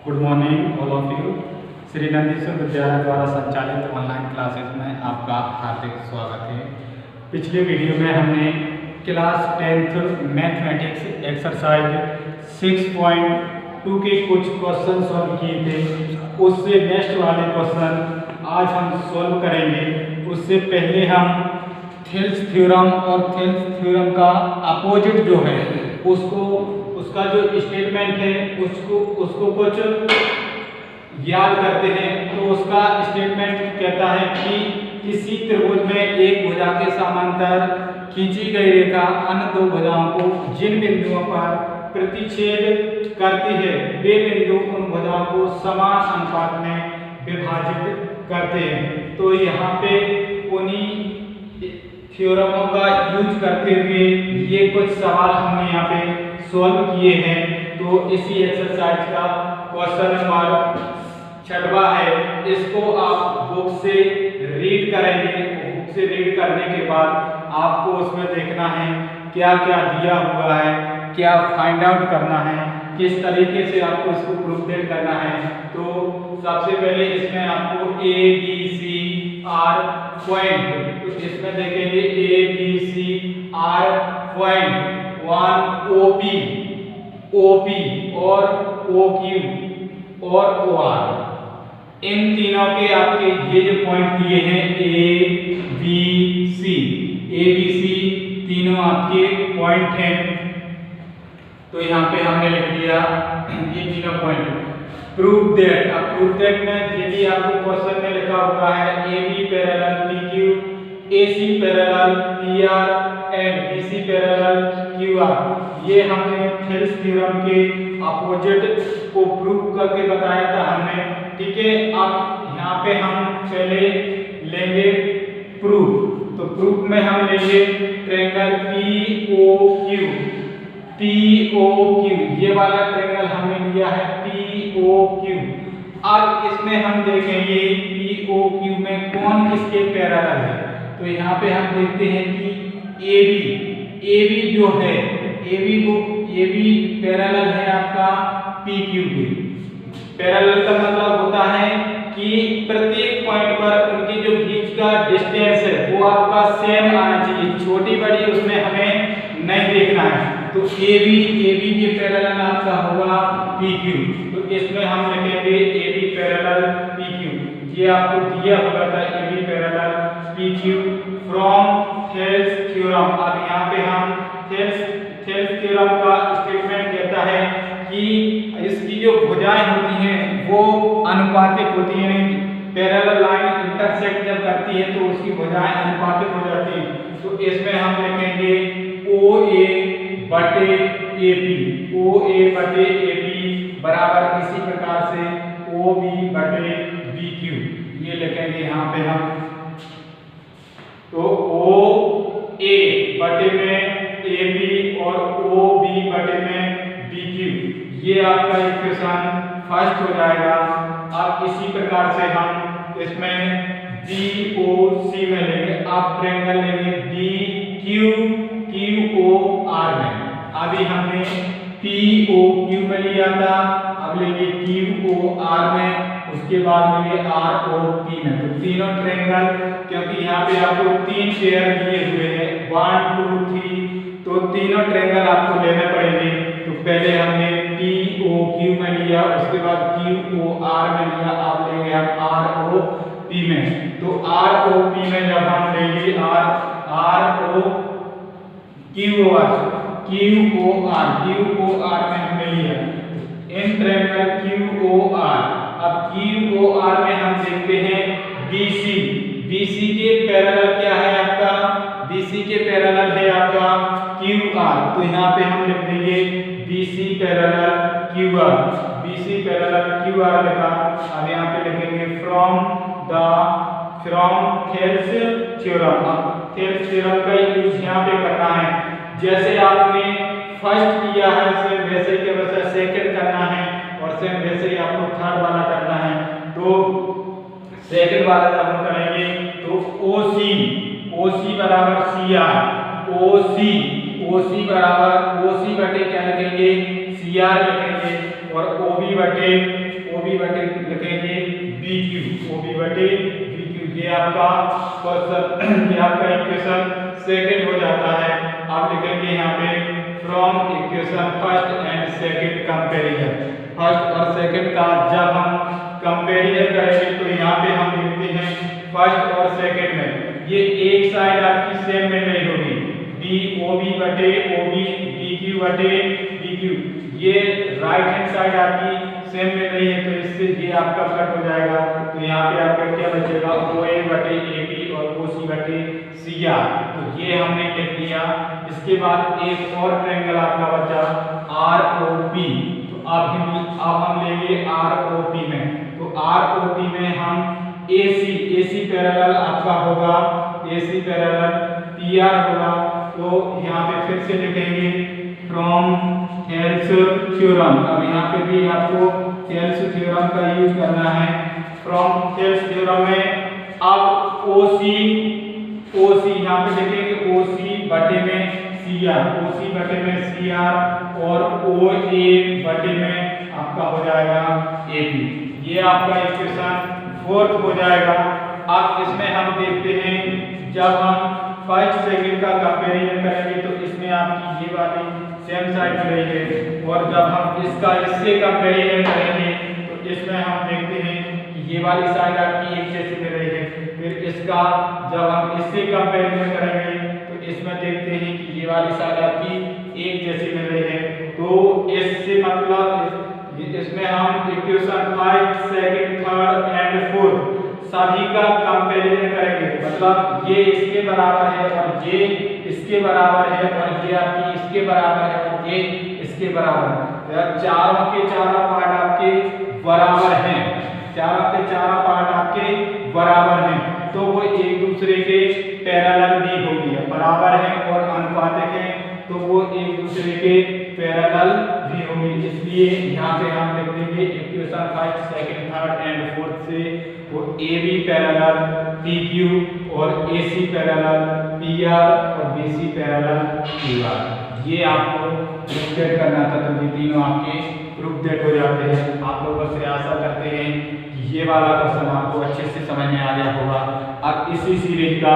Good morning all of you. Shri Nandishwar विद्यालय द्वारा संचालित ऑनलाइन क्लासेस में आपका हार्दिक स्वागत है। पिछले वीडियो में हमने क्लास 10th मैथमेटिक्स एक्सरसाइज 6.2 के कुछ क्वेश्चन सॉल्व किए थे। उससे नेक्स्ट वाले क्वेश्चन आज हम सॉल्व करेंगे। उससे पहले हम थेल्स थ्योरम और थेल्स थ्योरम का अपोजिट जो है उसका जो स्टेटमेंट है उसको कुछ याद करते हैं। तो उसका स्टेटमेंट कहता है कि किसी त्रिभुज में एक भुजा के समांतर खींची गई रेखा अन्य दो भुजाओं को जिन बिंदुओं पर प्रतिच्छेद करती है वे बिंदु उन भुजाओं को समान अनुपात में विभाजित करते हैं। तो यहाँ पे उन्हीं थ्योरमों का यूज करते हुए ये कुछ सवाल हमने यहाँ पे सॉल्व किए हैं। तो इसी एक्सरसाइज का क्वेश्चन नंबर 6वां है। इसको आप बुक से रीड करेंगे। बुक से रीड करने के बाद आपको उसमें देखना है क्या क्या दिया हुआ है, क्या फाइंड आउट करना है, किस तरीके से आपको इसको प्रूफ करना है। तो सबसे पहले इसमें आपको ABCR पॉइंट, तो इसमें देखेंगे ABCR पॉइंट 1 OP और OQ और OR, इन तीनों के आपके ये जो पॉइंट दिए हैं ABC तीनों आपके पॉइंट हैं। तो यहाँ पे हमने लिख दिया ये तीनों पॉइंट। प्रूव दैट, अब प्रूव दैट में यदि आपको क्वेश्चन में लिखा हुआ है AB parallel PQ, AC parallel PR and BC parallel QR, ये हमने थेल्स थ्योरम के अपोजिट को प्रूव करके बताया था हमने। ठीक है, अब यहाँ पे हम पहले लेंगे प्रूफ। तो प्रूफ में हम लेंगे ट्रायंगल POQ, ये वाला ट्रायंगल हमने लिया है POQ। अब इसमें हम देखेंगे POQ में कौन किसके पैरेलल है। तो यहाँ पे हम देखते हैं कि AB जो है AB पैरेलल है आपका PQ के। पैरेलल का मतलब होता है कि प्रत्येक पॉइंट पर उनकी जो बीच का डिस्टेंस है वो आपका सेम आना चाहिए, छोटी बड़ी उसमें हमें नहीं देखना है। तो AB के पैरेलल आपका होगा PQ। तो इसमें हम लिखेंगे AB पैरेलल PQ। ये आपको दिया हुआ था AB parallel PQ from Thales theorem. अब यहाँ पे हम थेल्स थ्योरम का स्टेटमेंट कहता है कि इसकी जो भुजाएं होती हैं वो अनुपातिक होती हैं। पैरेलल लाइन इंटरसेक्ट जब करती है तो उसकी भुजाएं अनुपातिक हो जाती हैं। तो इसमें हम लिखेंगे OA बटे AP बराबर इसी प्रकार से OB बटे BQ, ये लिखेंगे यहाँ पे हम। तो OA बटे में AB और OB बटे में BQ, ये आपका इक्वेशन फर्स्ट हो जाएगा। अब इसी प्रकार से हम इसमें DOC में लेंगे। आप ट्रायंगल लेंगे DQOR में। अभी हमने POQ में लिया था, अब लेंगे QOR में, उसके बाद लेंगे ROP में। तो तीनों ट्रायंगल, क्योंकि यहाँ पे आपको 3 पेयर दिए हुए हैं 1 2 3, तो तीनों ट्रायंगल आपको लेने पड़ेंगे। तो पहले हमने POQ में लिया, उसके बाद QOR में लिया, अब लेंगे हम ROP में। तो ROP में जब हम लेंगे QOR में हमने लिया इन ट्रायंगल QOR। अब QOR में हम देखते हैं BC के पैरेलल क्या है आपका, BC के पैरेलल है आपका QR। तो यहाँ पे हम लिख देंगे BC पैरेलल QR लिखा। अब यहाँ पे लिखेंगे फ्रॉम थेल्स थ्योरम। अब थेल्स थ्योरम का यूज यहाँ पे करना है। जैसे आपने फर्स्ट किया है सेम वैसे के वैसे सेकंड करना है, और सेम वैसे ही आपको थर्ड वाला करना है। तो सेकंड वाला जब हम करेंगे तो OC बराबर CR, OC बराबर OC बटे क्या लिखेंगे CR लिखेंगे, और OB बटे OB बटे लिखेंगे BQ, OB बटे BQ। ये आपका क्वेश्चन, ये आपका इक्वेशन सेकंड हो जाता है। आप लिखेंगे यहाँ पे from equation first and second comparison. First और सेकंड का जब हम कंपैरिजन करेंगे तो यहाँ पे हम लिखते हैं फर्स्ट और सेकंड में ये एक साइड आपकी सेम मिल रही होगी, OB बटे OB, BQ बटे BQ, ये राइट हैंड साइड आपकी सेम मिल रही है, तो इससे ये आपका कट हो जाएगा। तो यहाँ पे आपका क्या बचेगा, OA बटे AB और OC बटे CR। तो ये हमने लिख दिया। इसके बाद एक और ट्रायंगल आपका बचा ROP। तो अब हम लेंगे ROP में। तो ROP में हम AC पैरेलल आपका होगा, AC पैरेलल PR होगा। तो यहाँ पे फिर से लिखेंगे फ्रॉम थेल्स थ्योरम। अब यहाँ पे भी आपको थेल्स थ्योरम का यूज करना है। फ्रॉम थेल्स थ्योरम में अब OC यहाँ पे लिखेंगे OC बटे में CR, OC बटे में CR और OA बटे में आपका हो जाएगा AP। ये आपका इक्वेशन फोर्थ हो जाएगा। अब इसमें हम देखते हैं जब हम फर्स्ट सेकंड का कंपैरिजन करेंगे तो इसमें आपकी ये वाली सेम साइड में रहेगी, और जब हम इसका इससे कंपैरिजन करेंगे तो इसमें हम देखते हैं कि ये वाली साइड आपकी एक जैसी में रहेगी। फिर इसका जब हम इससे कंपैरिजन करेंगे तो इसमें देखते हैं कि ये वाली साइड आपकी एक जैसी मिल रही है। तो इससे मतलब इसमें हम equation first, second, third and fourth सभी का कंपैरिजन करेंगे। मतलब ये इसके बराबर है और ये इसके बराबर है और ये आपकी इसके बराबर है और ये इसके बराबर है। तो चारों के चारों पार्ट आपके बराबर हैं, चारों के चारों पार्ट आपके बराबर हैं, तो वो एक दूसरे के पैरेलल भी होगी। बराबर हैं और अनुपातिक हैं तो वो एक दूसरे के पैरेलल भी होंगे। इसलिए यहाँ पे हम लिख देंगे equation first, second, third and fourth से वो AB पैरेलल PQ और AC पैरेलल PR और BC पैरेलल QR। ये आपको प्रूफ डेट करना था, तो ये तीनों आपके प्रूफ डेट हो जाते हैं। आप लोगों से आशा करते हैं कि ये वाला क्वेश्चन आपको अच्छे से समझ में आ गया होगा। अब इसी सीरीज का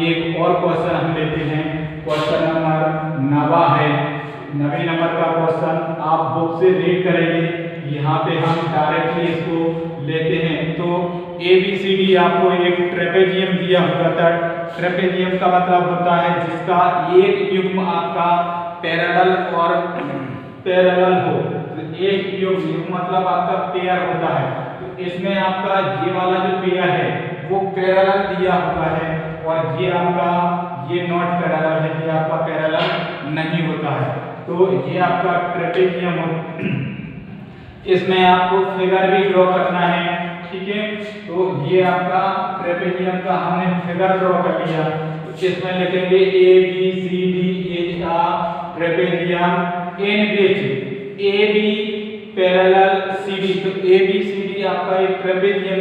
एक और क्वेश्चन हम लेते हैं। क्वेश्चन नंबर 9 है। 9वें नंबर का क्वेश्चन आप बुक से रीड करेंगे। यहाँ पे हम डायरेक्टली इसको लेते हैं। तो ABCD आपको एक ट्रेपेजियम दिया हुआ था। ट्रेपेजियम का मतलब होता है जिसका एक युग्म आपका पैरेलल और पैरेलल हो। तो एक युग्म मतलब आपका पेयर होता है। तो इसमें आपका ये वाला जो पेयर है वो पैरेलल दिया हुआ है और ये आपका ये नॉट पैरेलल है, ये आपका पैरेलल नहीं होता है। तो ये आपका ट्रेपेजियम हो। इसमें आपको फिगर भी ड्रॉ करना है, ठीक है। तो ये आपका ट्रेपेजियम का हमने फिगर ड्रॉ कर लिया। तो इसमें लिखेंगे ABCD is a trapezium in which AB parallel CD। तो ABCD आपका एक ट्रेपेजियम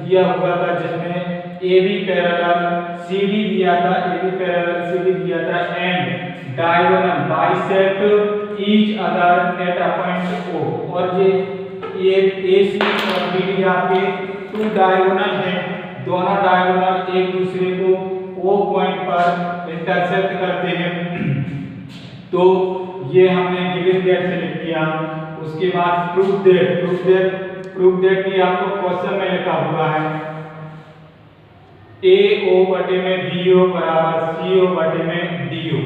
दिया हुआ था जिसमें AB पैरेलल CD दिया था, AB पैरेलल CD दिया था and diagonal bisect each other at a point O। और ये AC और BD आपके टू डायगोनल हैं, दोनों डायगोनल एक दूसरे को O पॉइंट पर इंटरसेक्ट करते हैं। तो ये हमने गिवन डेट से लिख दिया। उसके बाद प्रूफ डेट भी आपको क्वेश्चन में लिखा हुआ है। AO बटे में BO बराबर CO बटे में DO,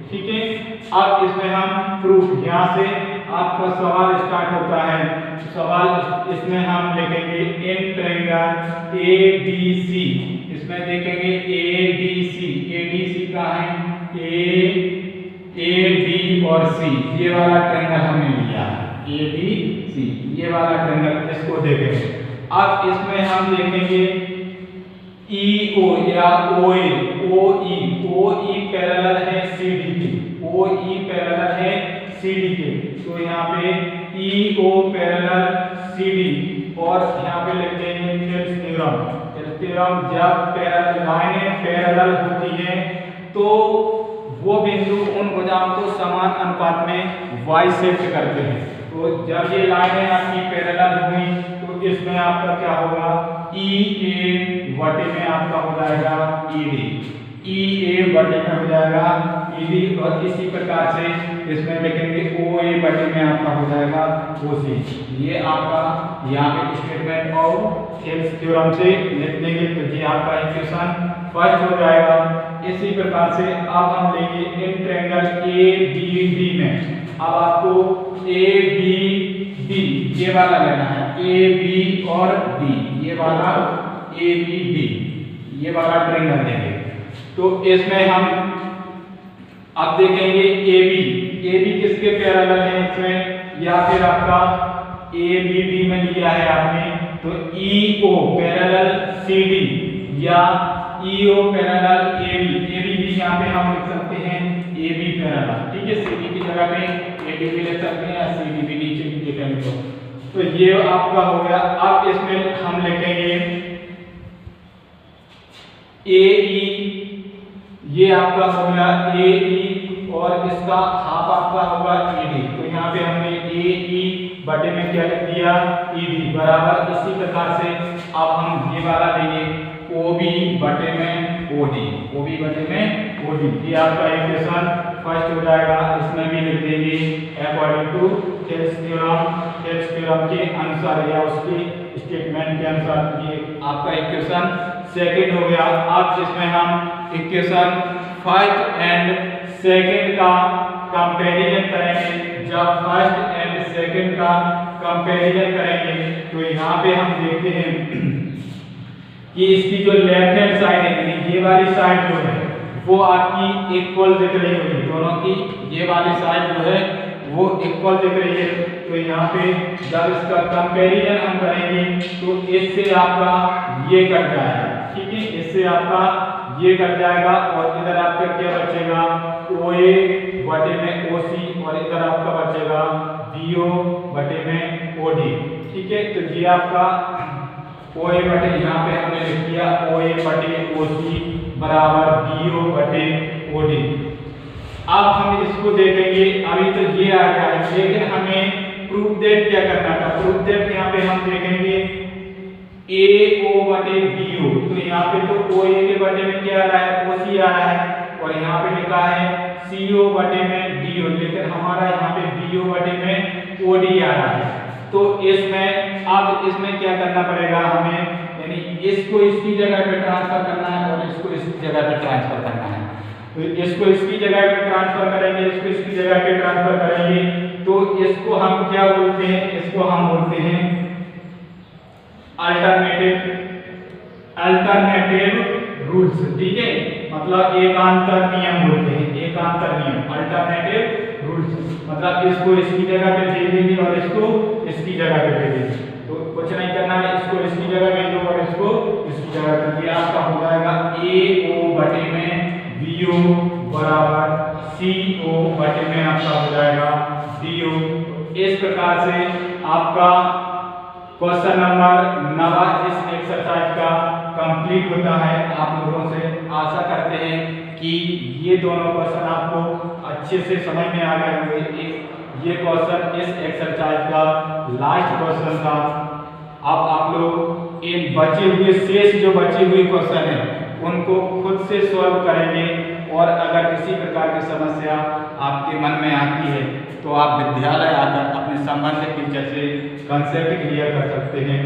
ठीक है। अब इसमें हम प्रूफ, यहाँ से आपका सवाल स्टार्ट होता है। सवाल इसमें हम लिखेंगे इन ट्रायंगल ABC। इसमें देखेंगे ADC का है AD और C। ये वाला ट्रायंगल हमने लिया ABC, ये वाला ट्रायंगल, इसको देखेंगे। अब इसमें हम देखेंगे EO या OE पैरेलल है CD के, OE पैरेलल है CD के। तो यहाँ पे EO पैरेलल CD और यहाँ पे लिख देंगे थेल्स थ्योरम। जब लाइनें पैरेलल होती हैं तो वो बिंदु उन भुजाओं को समान अनुपात में बाइसेक्ट करते हैं। तो जब ये लाइनें आपकी पैरेलल हुई तो इसमें आपका क्या होगा, ई ए बटे में आपका हो जाएगा ई डी, ई ए बटे में हो जाएगा ई डी, और इसी प्रकार से इसमें लिखेंगे ओ ए बटे में आपका हो जाएगा ओ सी। ये आपका यहाँ पे स्टेटमेंट ऑफ थेल्स थ्योरम से लिख देंगे तो ये आपका इक्वेशन फर्स्ट हो जाएगा। इसी प्रकार से अब हम लेंगे इन ट्रायंगल ए बी डी में, अब आपको ए बी डी ये वाला लेना है, ए बी और डी, ये वाला ए बी डी ये वाला ट्रायंगल लेंगे। तो इसमें हम अब देखेंगे ए बी किसके पैरेलल है इसमें, या फिर आपका ए बी डी में लिया है आपने तो ई ओ पैरेलल सी डी या ई ओ पैरेलल ए बी भी यहाँ पे हम लिख सकते हैं ए बी पैरेलल, ठीक है। सी डी की जगह पे ए डी भी लिख सकते हैं या सी डी भी नीचे लिखेंगे तो ये आपका हो गया। अब इसमें हम लिखेंगे ए ई, ये आपका हो गया ए ई और इसका हाफ आपका होगा ई डी। तो यहाँ पे हमने ए ई बटे में क्या लिख दिया ई डी बराबर, इसी प्रकार से अब हम ये वाला लेंगे ओ बी बटे में ओ डी, ओ बी बटे में ओ डी, ये आपका इक्वेशन फर्स्ट हो जाएगा। इसमें भी लिख देंगे अकॉर्डिंग टू थेल्स थ्योरम के अनुसार या उसकी स्टेटमेंट के अनुसार, ये आपका इक्वेशन सेकंड हो गया। अब इसमें हम इक्वेशन फर्स्ट एंड सेकंड का कंपैरिजन करेंगे। जब फर्स्ट एंड सेकंड का कंपैरिजन करेंगे तो यहाँ पे हम देखते हैं कि इसकी जो लेफ्ट हैंड साइड है यानी ये वाली साइड जो है वो आपकी इक्वल दिख रही होगी, दोनों की ये वाली साइड जो है वो इक्वल दिख रही है। तो यहाँ पे जब इसका कंपैरिजन हम करेंगे तो इससे आपका ये कट जाएगा, ठीक है, इससे आपका ये कट जाएगा और इधर आपका क्या बचेगा ओ ए बटे में ओ सी और इधर आपका बचेगा बी ओ बटे में ओ डी, ठीक है। तो ये आपका ओ ए बटे यहाँ पे हमने लिख दिया ओ ए बटे ओ सी बराबर बी ओ बटे ओ डी। अब हम इसको देखेंगे, अभी तो ये आ गया है लेकिन हमें प्रूफ दैट क्या करना था। प्रूफ दैट यहाँ पे हम देखेंगे ए ओ बटे बी ओ, तो यहाँ पे तो ओ ए के बटे में क्या आ रहा है ओ सी आ रहा है और यहाँ पे लिखा है सी ओ बटे में डी ओ, लेकिन हमारा यहाँ पे बी ओ बटे में ओ डी आ रहा है। तो इसमें अब इसमें क्या करना पड़ेगा हमें, यानी इसको इसकी जगह पे ट्रांसफर करना है और इसको इसकी जगह पे ट्रांसफर करना है। तो इसको इसकी जगह पे ट्रांसफर करेंगे, इसको इसकी जगह पे ट्रांसफर करेंगे तो इसको हम क्या बोलते हैं, इसको हम बोलते हैं अल्टरनेटिव रूल्स, ठीक है, मतलब एकांतर नियम बोलते हैं, एकांतर नियम अल्टरनेटिव रूल्स, मतलब इसको इसकी जगह पे भेज देंगे और इसको इसकी जगह पे भेज देंगे। तो कुछ नहीं करना है, इसको इसकी जगह भेज दो और इसको इसकी जगह पे, ये आपका हो जाएगा ए ओ बटे में बी ओ बराबर सी ओ बटे में आपका हो जाएगा डी ओ। इस प्रकार से आपका क्वेश्चन नंबर 9 इस एक्सरसाइज का कंप्लीट होता है। आप लोगों से आशा करते हैं कि ये दोनों क्वेश्चन आपको अच्छे से समझ में आ गए होंगे। ये क्वेश्चन इस एक्सरसाइज का लास्ट क्वेश्चन था। अब आप लोग इन बचे हुए शेष जो बचे हुए क्वेश्चन हैं उनको खुद से सॉल्व करेंगे और अगर किसी प्रकार की समस्या आपके मन में आती है तो आप विद्यालय आकर अपने संबंधित टीचर से कंसल्ट क्लियर कर सकते हैं।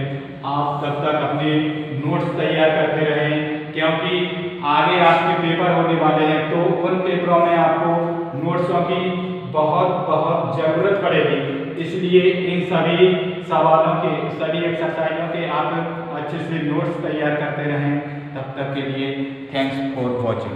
आप तब तक अपने नोट्स तैयार करते रहें क्योंकि आगे आपके पेपर होने वाले हैं तो उन पेपरों में आपको नोट्सों की बहुत ज़रूरत पड़ेगी। इसलिए इन सभी सवालों के सभी एक्सरसाइजों के आप अच्छे से नोट्स तैयार करते रहें। तब तक के लिए थैंक्स फॉर वॉचिंग।